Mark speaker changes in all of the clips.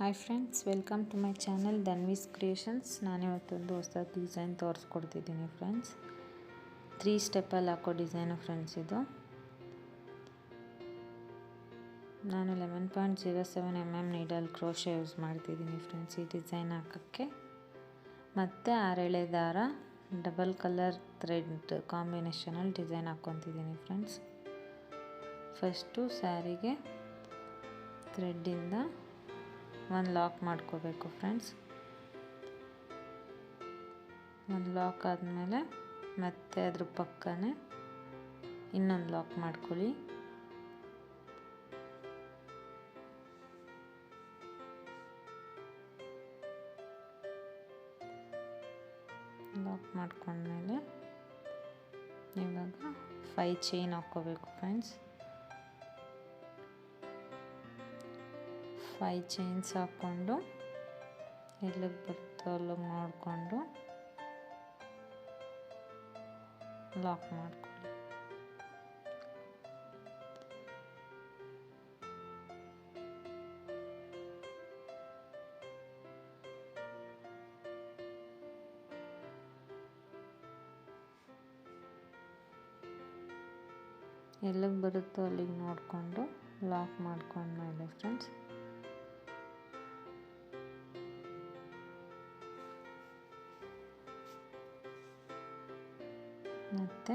Speaker 1: Hi friends, welcome to my channel Dhanvi's creations. ನಾನಿವತ್ತೊಂದು ಹೊಸ design ತೋರಿಸ್ಕೊಡ್ತಿದ್ದೀನಿ friends. 3 ಸ್ಟೆಪ್ಪಲ್ಲಿ ಹಾಕೋ ಡಿಸೈನು ಫ್ರೆಂಡ್ಸ್. ಇದು ನಾನು 11.07 mm ನೀಡಲ್ ಕ್ರೋಶೆ ಯೂಸ್ ಮಾಡ್ತಿದ್ದೀನಿ ಫ್ರೆಂಡ್ಸ್ ಈ ಡಿಸೈನ್ ಹಾಕೋಕ್ಕೆ. ಮತ್ತು 6 ಎಳೆ ದಾರ ಡಬಲ್ ಕಲರ್ ಥ್ರೆಡ್ ಕಾಂಬಿನೇಷನಲ್ಲಿ ಡಿಸೈನ್ ಹಾಕ್ಕೊತಿದ್ದೀನಿ ಫ್ರೆಂಡ್ಸ್. ಫಸ್ಟು ಸ್ಯಾರಿಗೆ ಥ್ರೆಡ್ಡಿಂದ ಒಂದು ಲಾಕ್ ಮಾಡ್ಕೋಬೇಕು ಫ್ರೆಂಡ್ಸ್. ಒಂದು ಲಾಕ್ ಆದಮೇಲೆ ಮತ್ತೆ ಅದ್ರ ಪಕ್ಕನೇ ಇನ್ನೊಂದು ಲಾಕ್ ಮಾಡ್ಕೊಳ್ಳಿ. ಲಾಕ್ ಮಾಡ್ಕೊಂಡ್ಮೇಲೆ ಇವಾಗ 5 ಚೈನ್ ಹಾಕ್ಕೋಬೇಕು ಫ್ರೆಂಡ್ಸ್. 5 ಚೈನ್ಸ್ ಹಾಕ್ಕೊಂಡು ಎಲ್ಲಿಗೆ ಬರುತ್ತೋ ಅಲ್ಲಿಗೆ ನೋಡಿಕೊಂಡು ಲಾಕ್ ಮಾಡ್ಕೊಳ್ಳಿ. ಎಲ್ಲಿಗೆ ಬರುತ್ತೋ ಅಲ್ಲಿಗೆ ನೋಡಿಕೊಂಡು ಲಾಕ್ ಮಾಡ್ಕೊಂಡ್ಮೇಲೆ ಫ್ರೆಂಡ್ಸ್ ಮತ್ತು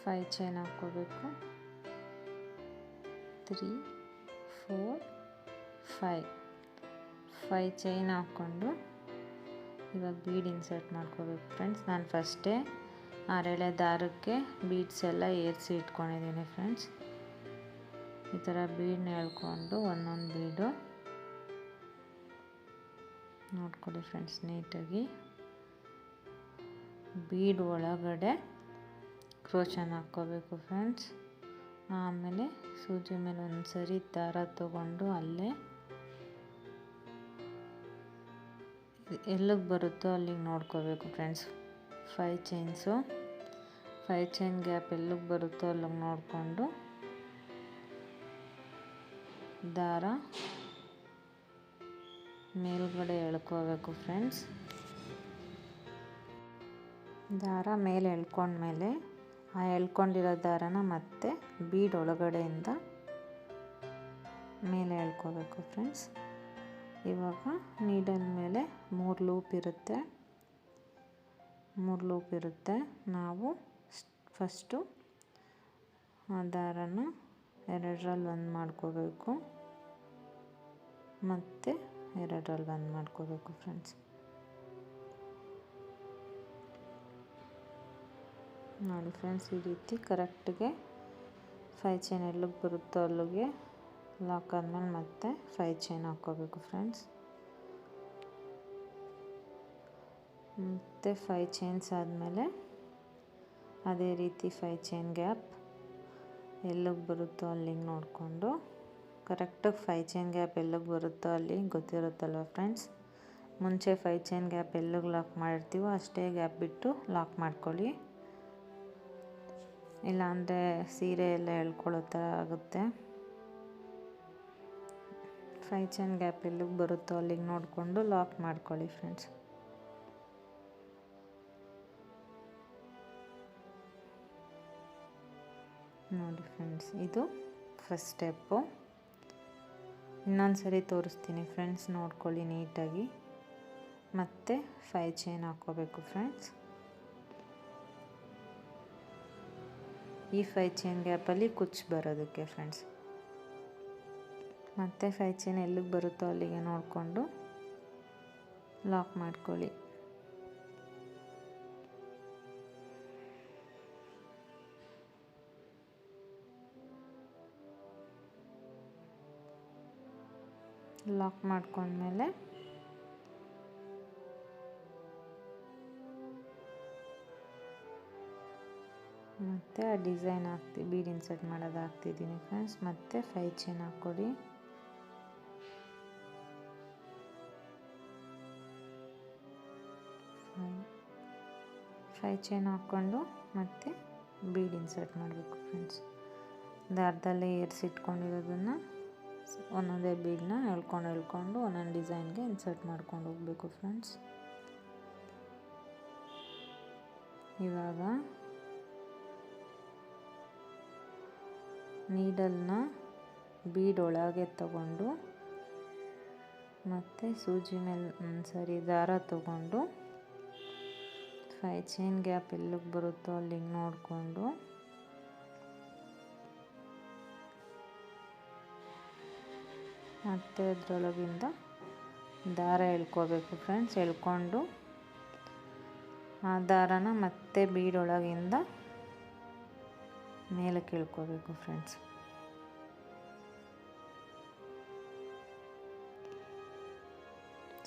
Speaker 1: 5 ಚೈನ್ ಹಾಕ್ಕೋಬೇಕು. 3 4 5 ಚೈನ್ ಹಾಕ್ಕೊಂಡು ಇವಾಗ ಬೀಡ್ ಇನ್ಸರ್ಟ್ ಮಾಡ್ಕೋಬೇಕು ಫ್ರೆಂಡ್ಸ್. ನಾನು ಫಸ್ಟೇ 6 ಎಳೆ ದಾರಕ್ಕೆ ಬೀಡ್ಸ್ ಎಲ್ಲ ಏರಿಸಿ ಇಟ್ಕೊಂಡಿದ್ದೀನಿ ಫ್ರೆಂಡ್ಸ್. ಈ ಥರ ಬೀಡನ್ನ ಎಳ್ಕೊಂಡು ಒಂದೊಂದು ಬೀಡು ನೋಡ್ಕೊಳ್ಳಿ ಫ್ರೆಂಡ್ಸ್ ನೀಟಾಗಿ. ಬೀಡ್ ಒಳಗಡೆ ಕ್ರೋಶನ ಹಾಕ್ಕೋಬೇಕು ಫ್ರೆಂಡ್ಸ್. ಆಮೇಲೆ ಸೂಜಿ ಮೇಲೆ ಒಂದು ಸರಿ ದಾರ ತಗೊಂಡು ಅಲ್ಲೇ ಎಲ್ಲಿಗೆ ಬರುತ್ತೋ ಅಲ್ಲಿಗೆ ನೋಡ್ಕೋಬೇಕು ಫ್ರೆಂಡ್ಸ್. 5 ಚೈನ್ಸು 5 ಚೈನ್ ಗ್ಯಾಪ್ ಎಲ್ಲಿಗೆ ಬರುತ್ತೋ ಅಲ್ಲಿಗೆ ನೋಡಿಕೊಂಡು ದಾರ ಮೇಲ್ಗಡೆ ಎಳ್ಕೋಬೇಕು ಫ್ರೆಂಡ್ಸ್. ದಾರ ಮೇಲೆ ಎಳ್ಕೊಂಡ್ಮೇಲೆ ಆ ಎಳ್ಕೊಂಡಿರೋ ದಾರನ ಮತ್ತೆ ಬೀಡ್ ಒಳಗಡೆಯಿಂದ ಮೇಲೆ ಎಳ್ಕೋಬೇಕು ಫ್ರೆಂಡ್ಸ್. ಇವಾಗ ನೀಡಲ್ ಮೇಲೆ 3 ಲೂಪ್ ಇರುತ್ತೆ. ನಾವು ಫಸ್ಟು ಆ ದಾರನ 2ರಲ್ಲಿ ಒಂದು ಮಾಡ್ಕೋಬೇಕು, ಮತ್ತು 2ರಲ್ಲಿ ಒಂದು ಮಾಡ್ಕೋಬೇಕು ಫ್ರೆಂಡ್ಸ್. ನೋಡಿ ಫ್ರೆಂಡ್ಸ್, ಈ ರೀತಿ ಕರೆಕ್ಟ್ಗೆ 5 ಚೈನ್ ಎಲ್ಲಿಗೆ ಬರುತ್ತೋ ಅಲ್ಲಿಗೆ ಲಾಕ್ ಆದಮೇಲೆ ಮತ್ತೆ 5 ಚೈನ್ ಹಾಕ್ಕೋಬೇಕು ಫ್ರೆಂಡ್ಸ್. ಮತ್ತು 5 ಚೈನ್ಸ್ ಆದಮೇಲೆ ಅದೇ ರೀತಿ 5 ಚೈನ್ ಗ್ಯಾಪ್ ಎಲ್ಲಿಗೆ ಬರುತ್ತೋ ಅಲ್ಲಿಗೆ ನೋಡಿಕೊಂಡು ಕರೆಕ್ಟಾಗಿ 5 ಚೈನ್ ಗ್ಯಾಪ್ ಎಲ್ಲಿಗೆ ಬರುತ್ತೋ ಅಲ್ಲಿಗೆ ಗೊತ್ತಿರುತ್ತಲ್ವ ಫ್ರೆಂಡ್ಸ್. ಮುಂಚೆ 5 ಚೈನ್ ಗ್ಯಾಪ್ ಎಲ್ಲಿಗೆ ಲಾಕ್ ಮಾಡಿರ್ತೀವೋ ಅಷ್ಟೇ ಗ್ಯಾಪ್ ಬಿಟ್ಟು ಲಾಕ್ ಮಾಡ್ಕೊಳ್ಳಿ. ಇಲ್ಲಾಂದರೆ ಸೀರೆ ಎಲ್ಲ ಎಳ್ಕೊಳ್ಳೋ ಥರ ಆಗುತ್ತೆ. 5 ಚೈನ್ ಗ್ಯಾಪ್ ಎಲ್ಲಿಗೆ ಬರುತ್ತೋ ಅಲ್ಲಿಗೆ ನೋಡಿಕೊಂಡು ಲಾಕ್ ಮಾಡ್ಕೊಳ್ಳಿ ಫ್ರೆಂಡ್ಸ್. ನೋಡಿ ಫ್ರೆಂಡ್ಸ್, ಇದು ಫಸ್ಟ್ ಸ್ಟೆಪ್ಪು. ಇನ್ನೊಂದು ಸರಿ ತೋರಿಸ್ತೀನಿ ಫ್ರೆಂಡ್ಸ್, ನೋಡ್ಕೊಳ್ಳಿ ನೀಟಾಗಿ. ಮತ್ತೆ 5 ಚೈನ್ ಹಾಕ್ಕೋಬೇಕು ಫ್ರೆಂಡ್ಸ್. ಈ 5 ಚೈನ್ ಗ್ಯಾಪಲ್ಲಿ ಕುಚ್ಚು ಬರೋದಕ್ಕೆ ಫ್ರೆಂಡ್ಸ್. ಮತ್ತು 5 ಚೈನ್ ಎಲ್ಲಿಗೆ ಬರುತ್ತೋ ಅಲ್ಲಿಗೆ ನೋಡಿಕೊಂಡು ಲಾಕ್ ಮಾಡ್ಕೊಳ್ಳಿ. ಲಾಕ್ ಮಾಡ್ಕೊಂಡ್ಮೇಲೆ ಮತ್ತು ಆ ಡಿಸೈನ್ ಬೀಡ್ ಇನ್ಸರ್ಟ್ ಮಾಡೋದು ಹಾಕ್ತಿದ್ದೀನಿ ಫ್ರೆಂಡ್ಸ್. ಮತ್ತು 5 ಚೈನ್ ಹಾಕ್ಕೊಡಿ. ಫೈವ್ ಚೈನ್ ಹಾಕ್ಕೊಂಡು ಮತ್ತು ಬೀಡ್ ಇನ್ಸರ್ಟ್ ಮಾಡಬೇಕು ಫ್ರೆಂಡ್ಸ್. ದಾರದಲ್ಲೇ ಏರಿಸಿಟ್ಕೊಂಡಿರೋದನ್ನು ಒಂದೊಂದೇ ಬೀಡನ್ನ ಎಳ್ಕೊಂಡು ಒಂದೊಂದು ಡಿಸೈನ್ಗೆ ಇನ್ಸರ್ಟ್ ಮಾಡ್ಕೊಂಡು ಹೋಗಬೇಕು ಫ್ರೆಂಡ್ಸ್. ಇವಾಗ ನೀಡಲ್ನ ಬೀಡ್ ಒಳಗೆ ತಗೊಂಡು ಮತ್ತು ಸೂಜಿ ಮೇಲೆ ಒಂದ್ಸರಿ ದಾರ ತಗೊಂಡು 5 ಚೈನ್ ಗ್ಯಾಪ್ ಎಲ್ಲಿಗೆ ಬರುತ್ತೋ ಅಲ್ಲಿಗೆ ನೋಡಿಕೊಂಡು ಮತ್ತು ಅದರೊಳಗಿಂದ ದಾರ ಎಳ್ಕೋಬೇಕು ಫ್ರೆಂಡ್ಸ್. ಎಳ್ಕೊಂಡು ಆ ದಾರನ ಮತ್ತೆ ಬೀಡೊಳಗಿಂದ ಮೇಲಕ್ಕೆ ಎಳ್ಕೋಬೇಕು ಫ್ರೆಂಡ್ಸ್.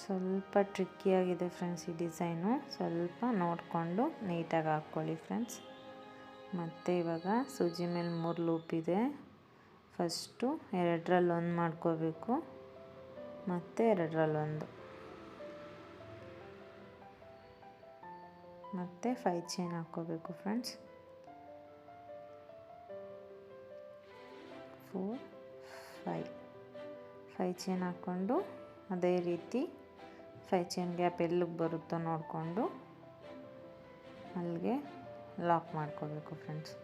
Speaker 1: ಸ್ವಲ್ಪ ಟ್ರಿಕ್ಕಿಯಾಗಿದೆ ಫ್ರೆಂಡ್ಸ್ ಈ ಡಿಸೈನು, ಸ್ವಲ್ಪ ನೋಡಿಕೊಂಡು ನೀಟಾಗಿ ಹಾಕ್ಕೊಳ್ಳಿ ಫ್ರೆಂಡ್ಸ್. ಮತ್ತು ಇವಾಗ ಸೂಜಿ ಮೇಲೆ 3 ಲೂಪ್ ಇದೆ. ಫಸ್ಟು 2ರಲ್ಲಿ 1 ಮಾಡ್ಕೋಬೇಕು, ಮತ್ತು 2ರಲ್ಲಿ 1, ಮತ್ತು 5 ಚೈನ್ ಹಾಕ್ಕೋಬೇಕು ಫ್ರೆಂಡ್ಸ್. 4 5 ಚೈನ್ ಹಾಕ್ಕೊಂಡು ಅದೇ ರೀತಿ 5 ಚೈನ್ ಗ್ಯಾಪ್ ಎಲ್ಲಿಗೆ ಬರುತ್ತೋ ನೋಡಿಕೊಂಡು ಅಲ್ಲಿಗೆ ಲಾಕ್ ಮಾಡ್ಕೋಬೇಕು ಫ್ರೆಂಡ್ಸ್.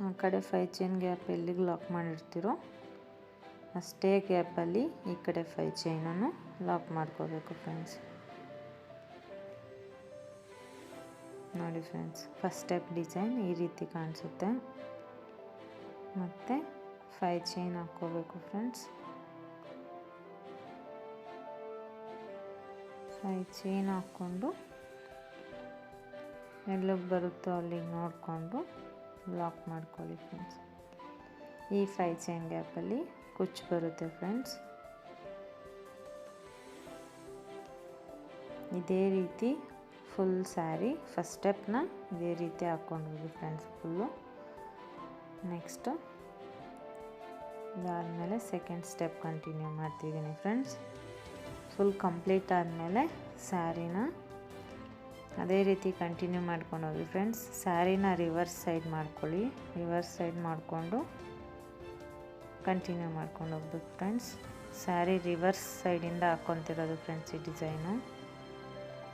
Speaker 1: ಆ ಕಡೆ 5 ಚೈನ್ ಗ್ಯಾಪ್ ಎಲ್ಲಿಗೆ ಲಾಕ್ ಮಾಡಿರ್ತೀರೋ ಅಷ್ಟೇ ಗ್ಯಾಪಲ್ಲಿ ಈ ಕಡೆ 5 ಚೈನನ್ನು ಲಾಕ್ ಮಾಡ್ಕೋಬೇಕು ಫ್ರೆಂಡ್ಸ್. ನೋಡಿ ಫ್ರೆಂಡ್ಸ್, ಫಸ್ಟ್ ಸ್ಟೆಪ್ ಡಿಸೈನ್ ಈ ರೀತಿ ಕಾಣಿಸುತ್ತೆ. ಮತ್ತು 5 ಚೈನ್ ಹಾಕ್ಕೋಬೇಕು ಫ್ರೆಂಡ್ಸ್. 5 ಚೈನ್ ಹಾಕ್ಕೊಂಡು ಎಲ್ಲಿಗೆ ಬರುತ್ತೋ ಅಲ್ಲಿಗೆ ನೋಡಿಕೊಂಡು ಲಾಕ್ ಮಾಡ್ಕೊಳ್ಳಿ ಫ್ರೆಂಡ್ಸ್. ಈ 5 ಚೈನ್ ಗ್ಯಾಪಲ್ಲಿ ಕುಚ್ಚು ಬರುತ್ತೆ ಫ್ರೆಂಡ್ಸ್. ಇದೇ ರೀತಿ ಫುಲ್ ಸ್ಯಾರಿ ಫಸ್ಟ್ ಸ್ಟೆಪ್ನ ಇದೇ ರೀತಿ ಹಾಕ್ಕೊಂಡು ಹೋಗಿ ಫ್ರೆಂಡ್ಸ್ ಫುಲ್ಲು. ನೆಕ್ಸ್ಟು ಇದಾದಮೇಲೆ ಸೆಕೆಂಡ್ ಸ್ಟೆಪ್ ಕಂಟಿನ್ಯೂ ಮಾಡ್ತಿದ್ದೀನಿ ಫ್ರೆಂಡ್ಸ್. ಫುಲ್ ಕಂಪ್ಲೀಟ್ ಆದಮೇಲೆ ಸ್ಯಾರಿನ ಅದೇ ರೀತಿ ಕಂಟಿನ್ಯೂ ಮಾಡ್ಕೊಂಡು ಹೋಗಿ ಫ್ರೆಂಡ್ಸ್. ಸ್ಯಾರಿನ ರಿವರ್ಸ್ ಸೈಡ್ ಮಾಡ್ಕೊಳ್ಳಿ, ರಿವರ್ಸ್ ಸೈಡ್ ಮಾಡಿಕೊಂಡು ಕಂಟಿನ್ಯೂ ಮಾಡ್ಕೊಂಡು ಹೋಗ್ಬೇಕು ಫ್ರೆಂಡ್ಸ್. ಸ್ಯಾರಿ ರಿವರ್ಸ್ ಸೈಡಿಂದ ಹಾಕ್ಕೊತಿರೋದು ಫ್ರೆಂಡ್ಸ್ ಈ ಡಿಸೈನು.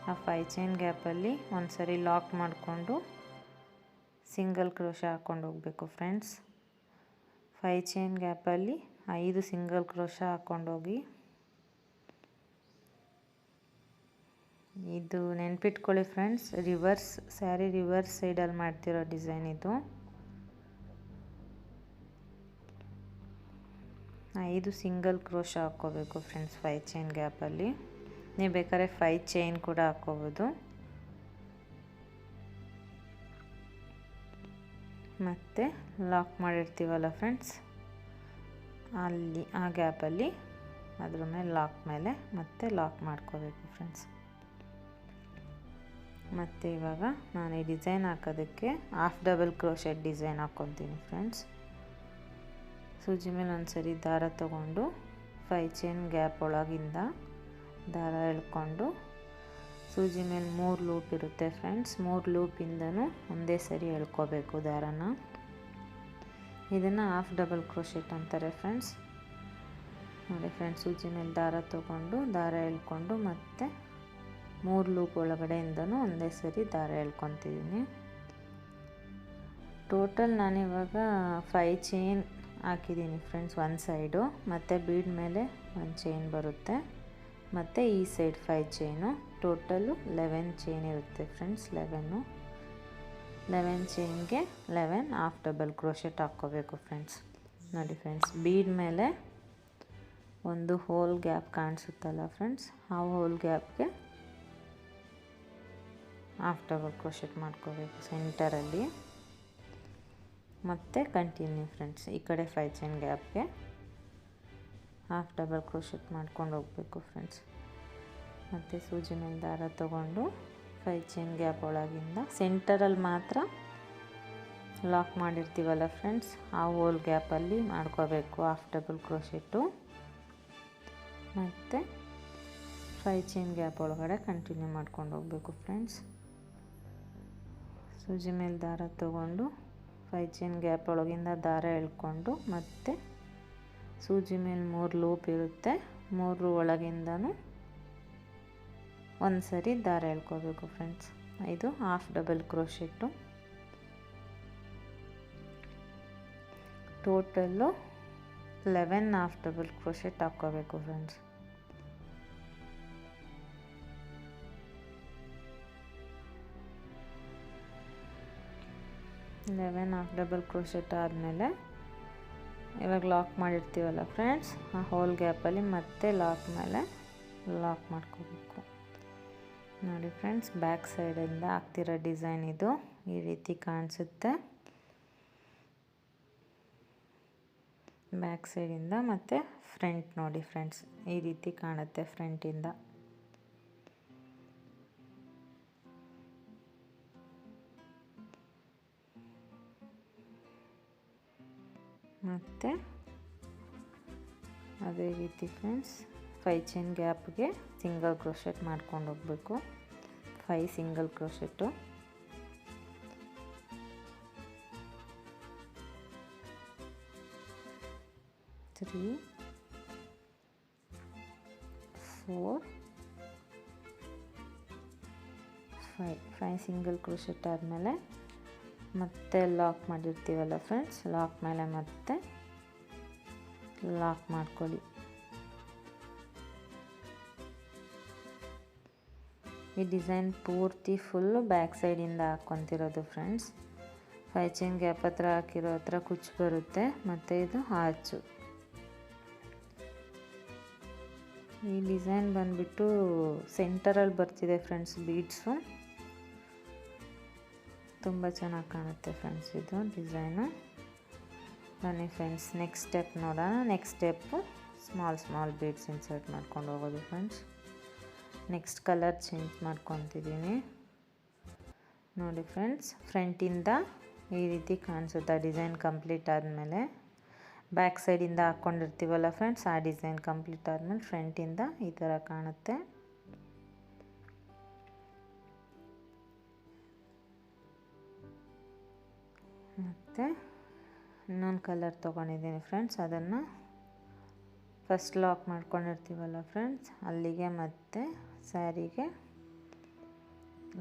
Speaker 1: ಆ 5 ಚೈನ್ ಗ್ಯಾಪಲ್ಲಿ ಒಂದು ಸರಿ ಲಾಕ್ ಮಾಡಿಕೊಂಡು ಸಿಂಗಲ್ ಕ್ರೋಶ ಹಾಕ್ಕೊಂಡು ಹೋಗಬೇಕು ಫ್ರೆಂಡ್ಸ್. 5 ಚೈನ್ ಗ್ಯಾಪಲ್ಲಿ 5 ಸಿಂಗಲ್ ಕ್ರೋಶ ಹಾಕ್ಕೊಂಡೋಗಿ, ಇದು ನೆನ್ಪಿಟ್ಕೊಳ್ಳಿ ಫ್ರೆಂಡ್ಸ್, ರಿವರ್ಸ್ ಸ್ಯಾರಿ ರಿವರ್ಸ್ ಸೈಡಲ್ಲಿ ಮಾಡ್ತಿರೋ ಡಿಸೈನ್ ಇದು. 5 ಸಿಂಗಲ್ ಕ್ರೋಶ ಹಾಕ್ಕೋಬೇಕು ಫ್ರೆಂಡ್ಸ್ 5 ಚೈನ್ ಗ್ಯಾಪಲ್ಲಿ. ನೀವು ಬೇಕಾದ್ರೆ 5 ಚೈನ್ ಕೂಡ ಹಾಕ್ಕೋಬೋದು. ಮತ್ತು ಲಾಕ್ ಮಾಡಿರ್ತೀವಲ್ಲ ಫ್ರೆಂಡ್ಸ್, ಅಲ್ಲಿ ಆ ಗ್ಯಾಪಲ್ಲಿ ಅದ್ರ ಮೇಲೆ ಲಾಕ್ ಮೇಲೆ ಮತ್ತೆ ಲಾಕ್ ಮಾಡ್ಕೋಬೇಕು ಫ್ರೆಂಡ್ಸ್. ಮತ್ತು ಇವಾಗ ನಾನು ಈ ಡಿಸೈನ್ ಹಾಕೋದಕ್ಕೆ ಹಾಫ್ ಡಬಲ್ ಕ್ರೋಶೆಟ್ ಡಿಸೈನ್ ಹಾಕ್ಕೊತೀನಿ ಫ್ರೆಂಡ್ಸ್. ಸೂಜಿ ಮೇಲೆ ಒಂದು ಸರಿ ದಾರ ತಗೊಂಡು 5 ಚೈನ್ ಗ್ಯಾಪ್ ಒಳಗಿಂದ ದಾರ ಎಳ್ಕೊಂಡು ಸೂಜಿ ಮೇಲೆ 3 ಲೂಪ್ ಇರುತ್ತೆ ಫ್ರೆಂಡ್ಸ್. 3 ಲೂಪಿಂದನೂ ಒಂದೇ ಸರಿ ಎಳ್ಕೋಬೇಕು ದಾರನ. ಇದನ್ನು ಹಾಫ್ ಡಬಲ್ ಕ್ರೋಶೆಟ್ ಅಂತಾರೆ ಫ್ರೆಂಡ್ಸ್. ನೋಡಿ ಫ್ರೆಂಡ್ಸ್, ಸೂಜಿ ಮೇಲೆ ದಾರ ತಗೊಂಡು ದಾರ ಎಳ್ಕೊಂಡು ಮತ್ತೆ 3 ಲೂಪ್ ಒಳಗಡೆಯಿಂದನೂ ಒಂದೇ ಸರಿ ದಾರ ಎಳ್ಕೊತಿದ್ದೀನಿ. ಟೋಟಲ್ ನಾನಿವಾಗ 5 ಚೈನ್ ಹಾಕಿದ್ದೀನಿ ಫ್ರೆಂಡ್ಸ್ ಒಂದು ಸೈಡು, ಮತ್ತು ಬೀಡ್ ಮೇಲೆ 1 ಚೈನ್ ಬರುತ್ತೆ, ಮತ್ತು ಈ ಸೈಡ್ 5 ಚೈನು. ಟೋಟಲು 11 ಚೈನ್ ಇರುತ್ತೆ ಫ್ರೆಂಡ್ಸ್. 11 ಚೈನ್ಗೆ 11 ಹಾಫ್ ಡಬಲ್ ಕ್ರೋಶೆಟ್ ಹಾಕ್ಕೋಬೇಕು ಫ್ರೆಂಡ್ಸ್. ನೋಡಿ ಫ್ರೆಂಡ್ಸ್, ಬೀಡ್ ಮೇಲೆ ಒಂದು ಹೋಲ್ ಗ್ಯಾಪ್ ಕಾಣಿಸುತ್ತಲ್ಲ ಫ್ರೆಂಡ್ಸ್, ಆ ಹೋಲ್ ಗ್ಯಾಪ್ಗೆ ಹಾಫ್ ಡಬಲ್ ಕ್ರೋಶೆಟ್ ಮಾಡ್ಕೋಬೇಕು ಸೆಂಟರಲ್ಲಿ. ಮತ್ತು ಕಂಟಿನ್ಯೂ ಫ್ರೆಂಡ್ಸ್, ಈ ಕಡೆ 5 ಚೈನ್ ಗ್ಯಾಪ್ಗೆ ಹಾಫ್ ಡಬಲ್ ಕ್ರೋಶೆಟ್ ಮಾಡ್ಕೊಂಡು ಹೋಗಬೇಕು ಫ್ರೆಂಡ್ಸ್. ಮತ್ತು ಸೂಜಿ ಮೇಲೆ ದಾರ ತಗೊಂಡು 5 ಚೈನ್ ಗ್ಯಾಪ್ ಒಳಗಿಂದ ಸೆಂಟರಲ್ಲಿ ಮಾತ್ರ ಲಾಕ್ ಮಾಡಿರ್ತೀವಲ್ಲ ಫ್ರೆಂಡ್ಸ್, ಆ ಹೋಲ್ ಗ್ಯಾಪಲ್ಲಿ ಮಾಡ್ಕೋಬೇಕು ಹಾಫ್ ಡಬಲ್ ಕ್ರೋಶೆಟ್ಟು. ಮತ್ತು 5 ಚೈನ್ ಗ್ಯಾಪ್ ಒಳಗಡೆ ಕಂಟಿನ್ಯೂ ಮಾಡ್ಕೊಂಡು ಹೋಗಬೇಕು ಫ್ರೆಂಡ್ಸ್. ಸೂಜಿ ಮೇಲೆ ದಾರ ತಗೊಂಡು 5 ಚೈನ್ ಗ್ಯಾಪ್ ಒಳಗಿಂದ ದಾರ ಎಳ್ಕೊಂಡು ಮತ್ತೆ ಸೂಜಿ ಮೇಲೆ 3 ಲೂಪ್ ಇರುತ್ತೆ, 3 ಒಳಗಿಂದನೂ ಒಂದು ಸರಿ ದಾರ ಎಳ್ಕೋಬೇಕು ಫ್ರೆಂಡ್ಸ್. ಇದು half double crochet. Total 11 half double crochet ಹಾಕ್ಕೋಬೇಕು ಫ್ರೆಂಡ್ಸ್. ಹಾಫ್ ಡಬಲ್ ಕ್ರೋಶೆಟ್ ಆದಮೇಲೆ ಇವಾಗ ಲಾಕ್ ಮಾಡಿರ್ತೀವಲ್ಲ ಫ್ರೆಂಡ್ಸ್, ಆ ಹೋಲ್ ಗ್ಯಾಪಲ್ಲಿ ಮತ್ತೆ ಲಾಕ್ ಮೇಲೆ ಲಾಕ್ ಮಾಡ್ಕೋಬೇಕು. ನೋಡಿ ಫ್ರೆಂಡ್ಸ್, ಬ್ಯಾಕ್ ಸೈಡಿಂದ ಹಾಕ್ತಿರೋ ಡಿಸೈನ್ ಇದು ಈ ರೀತಿ ಕಾಣಿಸುತ್ತೆ. ಬ್ಯಾಕ್ ಸೈಡಿಂದ ಮತ್ತು ಫ್ರಂಟ್ ನೋಡಿ ಫ್ರೆಂಡ್ಸ್, ಈ ರೀತಿ ಕಾಣುತ್ತೆ ಫ್ರಂಟಿಂದ. ಮತ್ತು ಅದೇ ರೀತಿ ಫ್ರೆಂಡ್ಸ್ 5 ಚೈನ್ ಗ್ಯಾಪ್ಗೆ ಸಿಂಗಲ್ ಕ್ರೋಶೆಟ್ ಮಾಡ್ಕೊಂಡು ಹೋಗಬೇಕು. 5 ಸಿಂಗಲ್ ಕ್ರೋಶೆಟ್ಟು. 3 4 5 ಸಿಂಗಲ್ ಕ್ರೋಶೆಟ್ ಆದಮೇಲೆ ಮತ್ತೆ ಲಾಕ್ ಮಾಡಿರ್ತೀವಲ್ಲ ಫ್ರೆಂಡ್ಸ್, ಲಾಕ್ ಮೇಲೆ ಮತ್ತೆ ಲಾಕ್ ಮಾಡ್ಕೊಳ್ಳಿ. ಈ ಡಿಸೈನ್ ಪೂರ್ತಿ ಫುಲ್ಲು ಬ್ಯಾಕ್ ಸೈಡಿಂದ ಹಾಕ್ಕೊತಿರೋದು ಫ್ರೆಂಡ್ಸ್. 5 ಚೈನ್ ಗ್ಯಾಪ್ ಹತ್ರ ಹಾಕಿರೋ ಹತ್ರ ಕುಚ್ಚು ಬರುತ್ತೆ, ಮತ್ತು ಇದು ಆರ್ಚು. ಈ ಡಿಸೈನ್ ಬಂದುಬಿಟ್ಟು ಸೆಂಟರಲ್ಲಿ ಬರ್ತಿದೆ ಫ್ರೆಂಡ್ಸ್ ಬೀಡ್ಸು. ತುಂಬ ಚೆನ್ನಾಗಿ ಕಾಣುತ್ತೆ ಫ್ರೆಂಡ್ಸ್ ಇದು ಡಿಸೈನು. ಬನ್ನಿ ಫ್ರೆಂಡ್ಸ್, ನೆಕ್ಸ್ಟ್ ಸ್ಟೆಪ್ ನೋಡೋಣ. Next step small beads insert ಮಾಡ್ಕೊಂಡು ಹೋಗೋದು ಫ್ರೆಂಡ್ಸ್. ನೆಕ್ಸ್ಟ್ ಕಲರ್ ಚೇಂಜ್ ಮಾಡ್ಕೊತಿದ್ದೀನಿ ನೋಡಿ ಫ್ರೆಂಡ್ಸ್. ಫ್ರಂಟಿಂದ ಈ ರೀತಿ ಕಾಣಿಸುತ್ತೆ ಡಿಸೈನ್ ಕಂಪ್ಲೀಟ್ ಆದಮೇಲೆ. ಬ್ಯಾಕ್ ಸೈಡಿಂದ ಹಾಕ್ಕೊಂಡಿರ್ತೀವಲ್ಲ ಫ್ರೆಂಡ್ಸ್, ಆ ಡಿಸೈನ್ ಕಂಪ್ಲೀಟ್ ಆದಮೇಲೆ ಫ್ರಂಟಿಂದ ಈ ಥರ ಕಾಣುತ್ತೆ. ಮತ್ತು ಇನ್ನೊಂದು ಕಲರ್ ತೊಗೊಂಡಿದ್ದೀನಿ ಫ್ರೆಂಡ್ಸ್, ಅದನ್ನು ಫಸ್ಟ್ ಲಾಕ್ ಮಾಡ್ಕೊಂಡಿರ್ತೀವಲ್ಲ ಫ್ರೆಂಡ್ಸ್, ಅಲ್ಲಿಗೆ ಮತ್ತೆ ಸ್ಯಾರಿಗೆ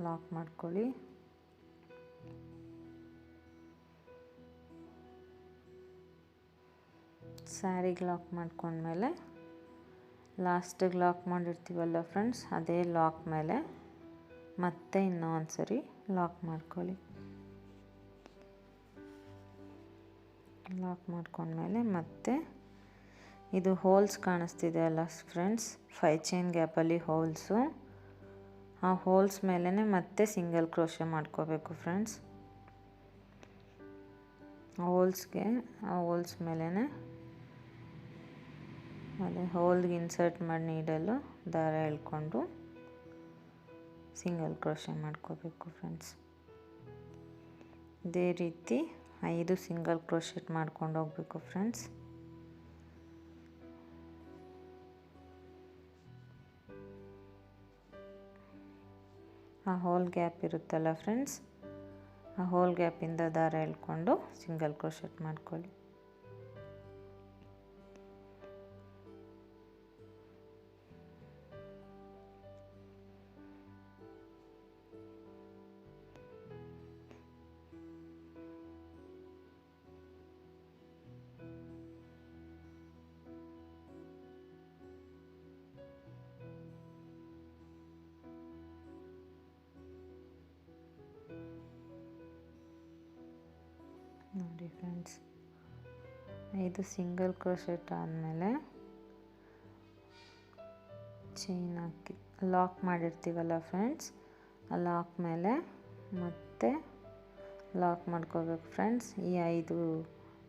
Speaker 1: ಲಾಕ್ ಮಾಡ್ಕೊಳ್ಳಿ. ಸ್ಯಾರಿಗೆ ಲಾಕ್ ಮಾಡ್ಕೊಂಡ್ಮೇಲೆ ಲಾಸ್ಟಿಗೆ ಲಾಕ್ ಮಾಡಿರ್ತೀವಲ್ಲ ಫ್ರೆಂಡ್ಸ್, ಅದೇ ಲಾಕ್ ಮೇಲೆ ಮತ್ತೆ ಇನ್ನೊಂದು ಸರಿ ಲಾಕ್ ಮಾಡ್ಕೊಳ್ಳಿ. ಲಾಕ್ ಮಾಡ್ಕೊಂಡ್ಮೇಲೆ ಮತ್ತೆ ಇದು ಹೋಲ್ಸ್ ಕಾಣಿಸ್ತಿದೆ ಅಲ್ಲ ಫ್ರೆಂಡ್ಸ್, 5 ಚೈನ್ ಗ್ಯಾಪಲ್ಲಿ ಹೋಲ್ಸು, ಆ ಹೋಲ್ಸ್ ಮೇಲೇ ಮತ್ತೆ ಸಿಂಗಲ್ ಕ್ರೋಶೆ ಮಾಡ್ಕೋಬೇಕು ಫ್ರೆಂಡ್ಸ್. ಆ ಹೋಲ್ಸ್ ಮೇಲೇ ಅದೇ ಹೋಲ್ಗೆ ಇನ್ಸರ್ಟ್ ಮಾಡಿ ನೀಡಲು ದಾರ ಎಳ್ಕೊಂಡು ಸಿಂಗಲ್ ಕ್ರೋಶೆ ಮಾಡ್ಕೋಬೇಕು ಫ್ರೆಂಡ್ಸ್. ಇದೇ ರೀತಿ 5 ಸಿಂಗಲ್ ಕ್ರೋಶೆಟ್ ಮಾಡ್ಕೊಂಡು ಹೋಗಬೇಕು ಫ್ರೆಂಡ್ಸ್. ಆ ಹೋಲ್ ಗ್ಯಾಪ್ ಇರುತ್ತಲ್ಲ ಫ್ರೆಂಡ್ಸ್, ಆ ಹೋಲ್ ಗ್ಯಾಪಿಂದ ದಾರ ಎಳ್ಕೊಂಡು ಸಿಂಗಲ್ ಕ್ರೋಶೆಟ್ ಮಾಡ್ಕೊಳ್ಳಿ. ನೋಡಿ ಫ್ರೆಂಡ್ಸ್, 5 ಸಿಂಗಲ್ ಕ್ರೋಶೆಟ್ ಆದಮೇಲೆ ಚೈನ್ ಹಾಕಿ ಲಾಕ್ ಮಾಡಿರ್ತೀವಲ್ಲ ಫ್ರೆಂಡ್ಸ್, ಆ ಲಾಕ್ ಮೇಲೆ ಮತ್ತೆ ಲಾಕ್ ಮಾಡ್ಕೋಬೇಕು ಫ್ರೆಂಡ್ಸ್. ಈ 5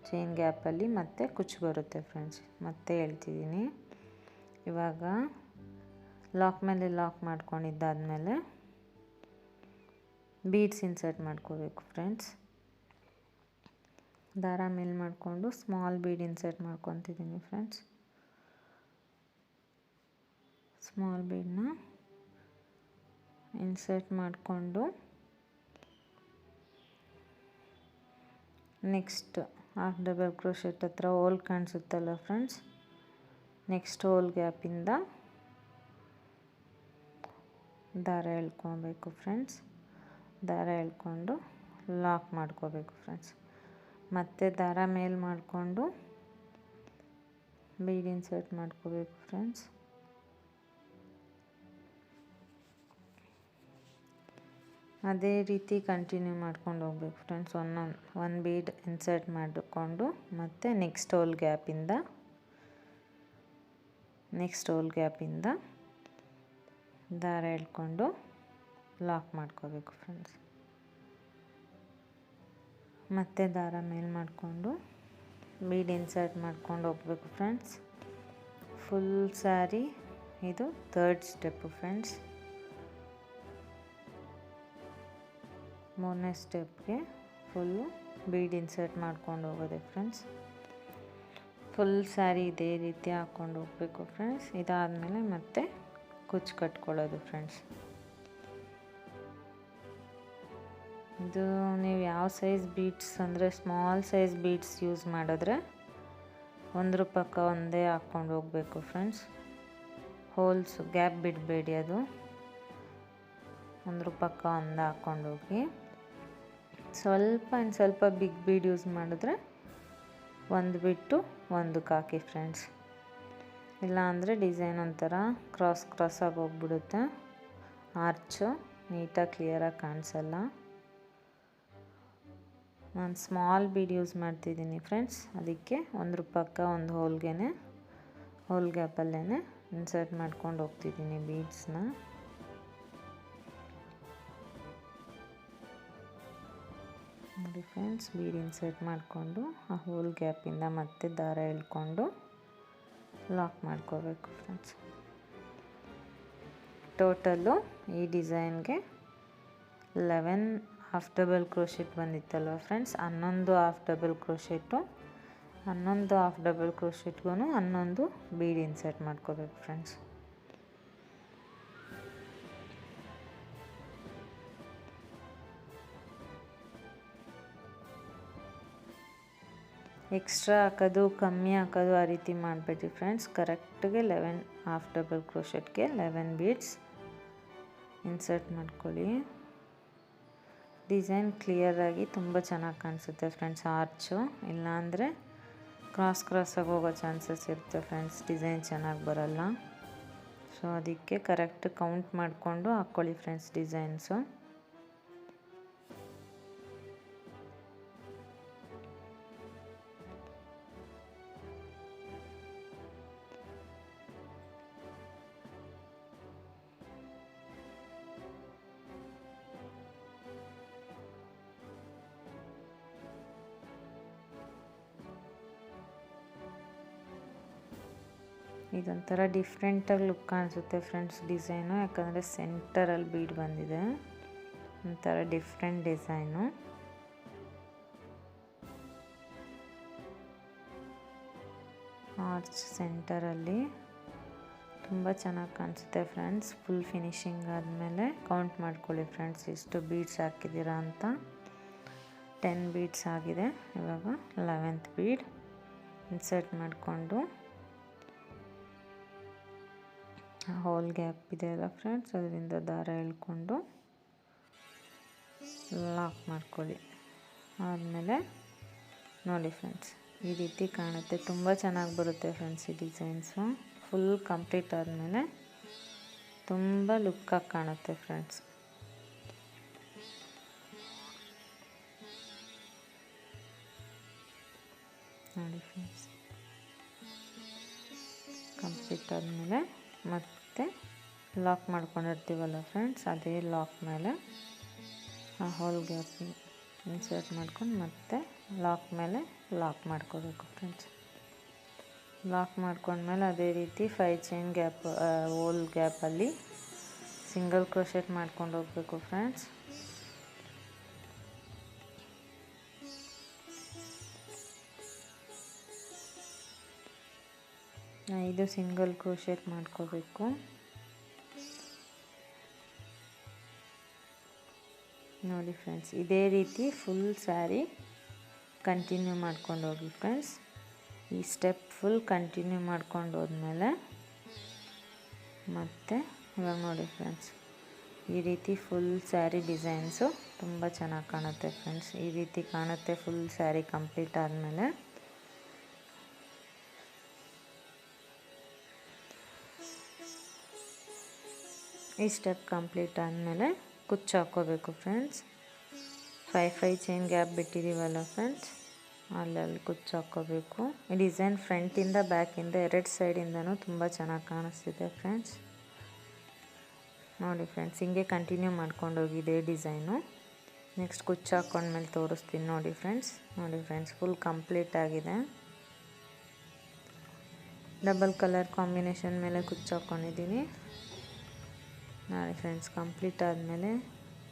Speaker 1: ಚೈನ್ ಗ್ಯಾಪಲ್ಲಿ ಮತ್ತೆ ಕುಚ್ಚು ಬರುತ್ತೆ ಫ್ರೆಂಡ್ಸ್. ಮತ್ತೆ ಹೇಳ್ತಿದ್ದೀನಿ, ಇವಾಗ ಲಾಕ್ ಮೇಲೆ ಲಾಕ್ ಮಾಡ್ಕೊಂಡಿದ್ದಾದಮೇಲೆ ಬೀಡ್ಸ್ ಇನ್ಸರ್ಟ್ ಮಾಡ್ಕೋಬೇಕು ಫ್ರೆಂಡ್ಸ್. ದಾರ ಮೇಲೆ ಮಾಡಿಕೊಂಡು ಸ್ಮಾಲ್ ಬೀಡ್ ಇನ್ಸರ್ಟ್ ಮಾಡ್ಕೊತಿದ್ದೀನಿ ಫ್ರೆಂಡ್ಸ್. ಸ್ಮಾಲ್ ಬೀಡನ್ನ ಇನ್ಸರ್ಟ್ ಮಾಡಿಕೊಂಡು ನೆಕ್ಸ್ಟ್ ಹಾಫ್ ಡಬಲ್ ಕ್ರೋಶೆಟ್ ಹತ್ರ ಹೋಲ್ ಕಾಣಿಸುತ್ತಲ್ಲ ಫ್ರೆಂಡ್ಸ್, ನೆಕ್ಸ್ಟ್ ಹೋಲ್ ಗ್ಯಾಪಿಂದ ದಾರ ಎಳ್ಕೊಬೇಕು ಫ್ರೆಂಡ್ಸ್. ದಾರ ಎಳ್ಕೊಂಡು ಲಾಕ್ ಮಾಡ್ಕೋಬೇಕು ಫ್ರೆಂಡ್ಸ್. ಮತ್ತೆ ದಾರ ಮೇಲೆ ಮಾಡಿಕೊಂಡು ಬೀಡ್ ಇನ್ಸರ್ಟ್ ಮಾಡ್ಕೋಬೇಕು ಫ್ರೆಂಡ್ಸ್. ಅದೇ ರೀತಿ ಕಂಟಿನ್ಯೂ ಮಾಡ್ಕೊಂಡು ಹೋಗ್ಬೇಕು ಫ್ರೆಂಡ್ಸ್. ಒಂದು ಬೀಡ್ ಇನ್ಸರ್ಟ್ ಮಾಡಿಕೊಂಡು ಮತ್ತೆ ನೆಕ್ಸ್ಟ್ ಹೋಲ್ ಗ್ಯಾಪಿಂದ ದಾರ ಎಳ್ಕೊಂಡು ಲಾಕ್ ಮಾಡ್ಕೋಬೇಕು ಫ್ರೆಂಡ್ಸ್. ಮತ್ತೆ ದಾರ ಮೇಲೆ ಮಾಡಿಕೊಂಡು ಬೀಡ್ ಇನ್ಸರ್ಟ್ ಮಾಡ್ಕೊಂಡು ಹೋಗ್ಬೇಕು ಫ್ರೆಂಡ್ಸ್. ಫುಲ್ ಸ್ಯಾರಿ ಇದು ಥರ್ಡ್ ಸ್ಟೆಪ್ಪು ಫ್ರೆಂಡ್ಸ್. ಮೂರನೇ ಸ್ಟೆಪ್ಗೆ ಫುಲ್ಲು ಬೀಡ್ ಇನ್ಸರ್ಟ್ ಮಾಡ್ಕೊಂಡು ಹೋಗೋದೆ ಫ್ರೆಂಡ್ಸ್. ಫುಲ್ ಸ್ಯಾರಿ ಇದೇ ರೀತಿ ಹಾಕ್ಕೊಂಡು ಹೋಗಬೇಕು ಫ್ರೆಂಡ್ಸ್. ಇದಾದಮೇಲೆ ಮತ್ತೆ ಕುಚ್ಚು ಕಟ್ಕೊಳ್ಳೋದು ಫ್ರೆಂಡ್ಸ್. ಇದು ನೀವು ಯಾವ ಸೈಜ್ ಬೀಡ್ಸ್ ಅಂದರೆ ಸ್ಮಾಲ್ ಸೈಜ್ ಬೀಡ್ಸ್ ಯೂಸ್ ಮಾಡಿದ್ರೆ ಒಂದ್ರ ಪಕ್ಕ ಒಂದೇ ಹಾಕ್ಕೊಂಡು ಹೋಗಬೇಕು ಫ್ರೆಂಡ್ಸ್. ಹೋಲ್ಸ್ ಗ್ಯಾಪ್ ಬಿಡಬೇಡಿ, ಅದು ಒಂದ್ರ ಪಕ್ಕ ಒಂದು ಹಾಕ್ಕೊಂಡು ಹೋಗಿ. ಸ್ವಲ್ಪ ಬಿಗ್ ಬೀಡ್ ಯೂಸ್ ಮಾಡಿದ್ರೆ ಒಂದು ಬಿಟ್ಟು ಒಂದಕ್ಕೆ ಹಾಕಿ ಫ್ರೆಂಡ್ಸ್. ಇಲ್ಲ ಅಂದರೆ ಡಿಸೈನ್ ಒಂಥರ ಕ್ರಾಸಾಗಿ ಹೋಗ್ಬಿಡುತ್ತೆ, ಆರ್ಚು ನೀಟಾಗಿ ಕ್ಲಿಯರಾಗಿ ಕಾಣಿಸಲ್ಲ. ನಾನು ಸ್ಮಾಲ್ ಬೀಡ್ ಯೂಸ್ ಮಾಡ್ತಿದ್ದೀನಿ ಫ್ರೆಂಡ್ಸ್, ಅದಕ್ಕೆ ಒಂದ್ರ ಪಕ್ಕ ಒಂದು ಹೋಲ್ ಗ್ಯಾಪಲ್ಲೇ ಇನ್ಸರ್ಟ್ ಮಾಡ್ಕೊಂಡು ಹೋಗ್ತಿದ್ದೀನಿ ಬೀಡ್ಸ್ನ. ನೋಡಿ ಫ್ರೆಂಡ್ಸ್, ಬೀಡ್ ಇನ್ಸರ್ಟ್ ಮಾಡಿಕೊಂಡು ಆ ಹೋಲ್ ಗ್ಯಾಪಿಂದ ಮತ್ತೆ ದಾರ ಎಳ್ಕೊಂಡು ಲಾಕ್ ಮಾಡ್ಕೋಬೇಕು ಫ್ರೆಂಡ್ಸ್. ಟೋಟಲ್ಲು ಈ ಡಿಸೈನ್ಗೆ 11 ಹಾಫ್ ಡಬಲ್ ಕ್ರೋಶೆಟ್ ಬಂದಿತ್ತಲ್ವ friends, 11 half double crochet. 11 half double ಕ್ರೋಶೆಟ್ಗೂ 11 ಬೀಡ್ ಇನ್ಸರ್ಟ್ ಮಾಡ್ಕೋಬೇಕು ಫ್ರೆಂಡ್ಸ್. ಎಕ್ಸ್ಟ್ರಾ ಹಾಕೋದು ಕಮ್ಮಿ ಹಾಕೋದು ಆ ರೀತಿ ಮಾಡಬೇಡಿ ಫ್ರೆಂಡ್ಸ್. ಕರೆಕ್ಟ್ಗೆ 11 ಹಾಫ್ ಡಬಲ್ ಕ್ರೋಶೆಟ್ಗೆ 11 ಬೀಡ್ಸ್ ಇನ್ಸರ್ಟ್ ಮಾಡ್ಕೊಳ್ಳಿ. ಡಿಸೈನ್ ಕ್ಲಿಯರಾಗಿ ತುಂಬ ಚೆನ್ನಾಗಿ ಕಾಣಿಸುತ್ತೆ ಫ್ರೆಂಡ್ಸ್. ಆರ್ಚು ಇಲ್ಲಾಂದರೆ ಕ್ರಾಸಾಗಿ ಹೋಗೋ ಚಾನ್ಸಸ್ ಇರುತ್ತೆ ಫ್ರೆಂಡ್ಸ್, ಡಿಸೈನ್ ಚೆನ್ನಾಗಿ ಬರಲ್ಲ. ಸೊ ಅದಕ್ಕೆ ಕರೆಕ್ಟ್ ಕೌಂಟ್ ಮಾಡಿಕೊಂಡು ಹಾಕ್ಕೊಳ್ಳಿ ಫ್ರೆಂಡ್ಸ್ ಡಿಸೈನ್ಸು. ಇದೊಂಥರ ಡಿಫ್ರೆಂಟಾಗಿ ಲುಕ್ ಕಾಣಿಸುತ್ತೆ ಫ್ರೆಂಡ್ಸ್ ಡಿಸೈನು, ಯಾಕಂದರೆ ಸೆಂಟರಲ್ಲಿ ಬೀಡ್ ಬಂದಿದೆ. ಒಂಥರ ಡಿಫ್ರೆಂಟ್ ಡಿಸೈನು. ಆರ್ಚ್ ಸೆಂಟರಲ್ಲಿ ತುಂಬ ಚೆನ್ನಾಗಿ ಕಾಣಿಸುತ್ತೆ ಫ್ರೆಂಡ್ಸ್. ಫುಲ್ ಫಿನಿಶಿಂಗ್ ಆದಮೇಲೆ ಕೌಂಟ್ ಮಾಡ್ಕೊಳ್ಳಿ ಫ್ರೆಂಡ್ಸ್ ಎಷ್ಟು ಬೀಡ್ಸ್ ಹಾಕಿದ್ದೀರಾ ಅಂತ. 10 ಬೀಡ್ಸ್ ಆಗಿದೆ. ಇವಾಗ 11th ಬೀಡ್ ಇನ್ಸರ್ಟ್ ಮಾಡಿಕೊಂಡು ಹೋಲ್ ಗ್ಯಾಪ್ ಇದೆಯಲ್ಲ ಫ್ರೆಂಡ್ಸ್, ಅದರಿಂದ ದಾರ ಎಳ್ಕೊಂಡು ಲಾಕ್ ಮಾಡ್ಕೊಳ್ಳಿ. ಆದಮೇಲೆ ನೋಡಿ ಫ್ರೆಂಡ್ಸ್ ಈ ರೀತಿ ಕಾಣುತ್ತೆ, ತುಂಬ ಚೆನ್ನಾಗಿ ಬರುತ್ತೆ ಫ್ರೆಂಡ್ಸ್ ಈ ಡಿಸೈನ್ಸು. ಫುಲ್ ಕಂಪ್ಲೀಟ್ ಆದಮೇಲೆ ತುಂಬ ಲುಕ್ಕಾಗಿ ಕಾಣುತ್ತೆ ಫ್ರೆಂಡ್ಸ್. ನೋಡಿ ಫ್ರೆಂಡ್ಸ್, ಕಂಪ್ಲೀಟ್ ಆದಮೇಲೆ ಮತ್ತೆ ಲಾಕ್ ಮಾಡ್ಕೊಂಡಿರ್ತೀವಲ್ಲ ಫ್ರೆಂಡ್ಸ್, ಅದೇ ಲಾಕ್ ಮೇಲೆ ಆ ಹೋಲ್ ಗ್ಯಾಪ್ ಇನ್ಸರ್ಟ್ ಮಾಡ್ಕೊಂಡು ಮತ್ತೆ ಲಾಕ್ ಮೇಲೆ ಲಾಕ್ ಮಾಡ್ಕೋಬೇಕು ಫ್ರೆಂಡ್ಸ್. ಲಾಕ್ ಮಾಡ್ಕೊಂಡ್ಮೇಲೆ ಅದೇ ರೀತಿ 5 ಚೈನ್ ಗ್ಯಾಪ್ ಹೋಲ್ ಗ್ಯಾಪಲ್ಲಿ ಸಿಂಗಲ್ ಕ್ರೋಶೆಟ್ ಮಾಡ್ಕೊಂಡು ಹೋಗಬೇಕು ಫ್ರೆಂಡ್ಸ್. ಇದು ಸಿಂಗಲ್ ಕ್ರೋಶೆಟ್ ಮಾಡ್ಕೋಬೇಕು. ನೋಡಿ ಫ್ರೆಂಡ್ಸ್, ಇದೇ ರೀತಿ ಫುಲ್ ಸ್ಯಾರಿ ಕಂಟಿನ್ಯೂ ಮಾಡ್ಕೊಂಡು ಹೋಗಿ ಫ್ರೆಂಡ್ಸ್. ಈ ಸ್ಟೆಪ್ ಫುಲ್ ಕಂಟಿನ್ಯೂ ಮಾಡ್ಕೊಂಡು ಹೋದ್ಮೇಲೆ ಮತ್ತು ಇವಾಗ ನೋಡಿ ಫ್ರೆಂಡ್ಸ್, ಈ ರೀತಿ ಫುಲ್ ಸ್ಯಾರಿ ಡಿಸೈನ್ಸು ತುಂಬ ಚೆನ್ನಾಗಿ ಕಾಣುತ್ತೆ ಫ್ರೆಂಡ್ಸ್. ಈ ರೀತಿ ಕಾಣುತ್ತೆ ಫುಲ್ ಸ್ಯಾರಿ ಕಂಪ್ಲೀಟ್ ಆದಮೇಲೆ. ಈ ಸ್ಟೆಪ್ ಕಂಪ್ಲೀಟ್ ಆದಮೇಲೆ ಕುಚ್ಚು ಹಾಕ್ಕೋಬೇಕು ಫ್ರೆಂಡ್ಸ್. 5 ಚೈನ್ ಗ್ಯಾಪ್ ಬಿಟ್ಟಿದ್ದೀವಲ್ಲ ಫ್ರೆಂಡ್ಸ್, ಅಲ್ಲಲ್ಲಿ ಕುಚ್ಚು ಹಾಕ್ಕೋಬೇಕು. ಈ ಡಿಸೈನ್ ಫ್ರಂಟಿಂದ ಬ್ಯಾಕಿಂದ 2 ಸೈಡಿಂದನೂ ತುಂಬ ಚೆನ್ನಾಗಿ ಕಾಣಿಸ್ತಿದೆ ಫ್ರೆಂಡ್ಸ್. ನೋಡಿ ಫ್ರೆಂಡ್ಸ್, ಹಿಂಗೆ ಕಂಟಿನ್ಯೂ ಮಾಡ್ಕೊಂಡೋಗಿ ಇದೇ ಡಿಸೈನು. ನೆಕ್ಸ್ಟ್ ಕುಚ್ಚು ಹಾಕ್ಕೊಂಡ್ಮೇಲೆ ತೋರಿಸ್ತೀನಿ ನೋಡಿ ಫ್ರೆಂಡ್ಸ್. ನೋಡಿ ಫ್ರೆಂಡ್ಸ್, ಫುಲ್ ಕಂಪ್ಲೀಟ್ ಆಗಿದೆ. ಡಬಲ್ ಕಲರ್ ಕಾಂಬಿನೇಷನ್ ಮೇಲೆ ಕುಚ್ಚು ಹಾಕ್ಕೊಂಡಿದ್ದೀನಿ. ನೋಡಿ ಫ್ರೆಂಡ್ಸ್, ಕಂಪ್ಲೀಟ್ ಆದಮೇಲೆ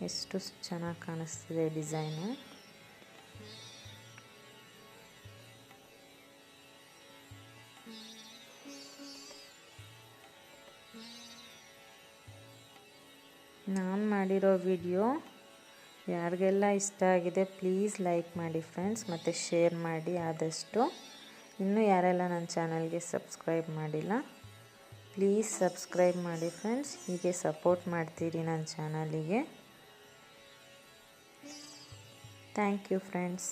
Speaker 1: ಎಷ್ಟು ಚೆನ್ನಾಗಿ ಕಾಣಿಸ್ತಿದೆ ಡಿಸೈನು. ನಾನು ಮಾಡಿರೋ ವಿಡಿಯೋ ಯಾರಿಗೆಲ್ಲ ಇಷ್ಟ ಆಗಿದೆ ಪ್ಲೀಸ್ ಲೈಕ್ ಮಾಡಿ ಫ್ರೆಂಡ್ಸ್, ಮತ್ತು ಶೇರ್ ಮಾಡಿ ಆದಷ್ಟು. ಇನ್ನೂ ಯಾರೆಲ್ಲ ನನ್ನ ಚಾನಲ್ಗೆ ಸಬ್ಸ್ಕ್ರೈಬ್ ಮಾಡಿಲ್ಲ ಪ್ಲೀಸ್ ಸಬ್ಸ್ಕ್ರೈಬ್ ಮಾಡಿ ಫ್ರೆಂಡ್ಸ್. ಹೀಗೆ ಸಪೋರ್ಟ್ ಮಾಡ್ತೀರಿ ನನ್ನ ಚಾನಲಿಗೆ. Thank you friends.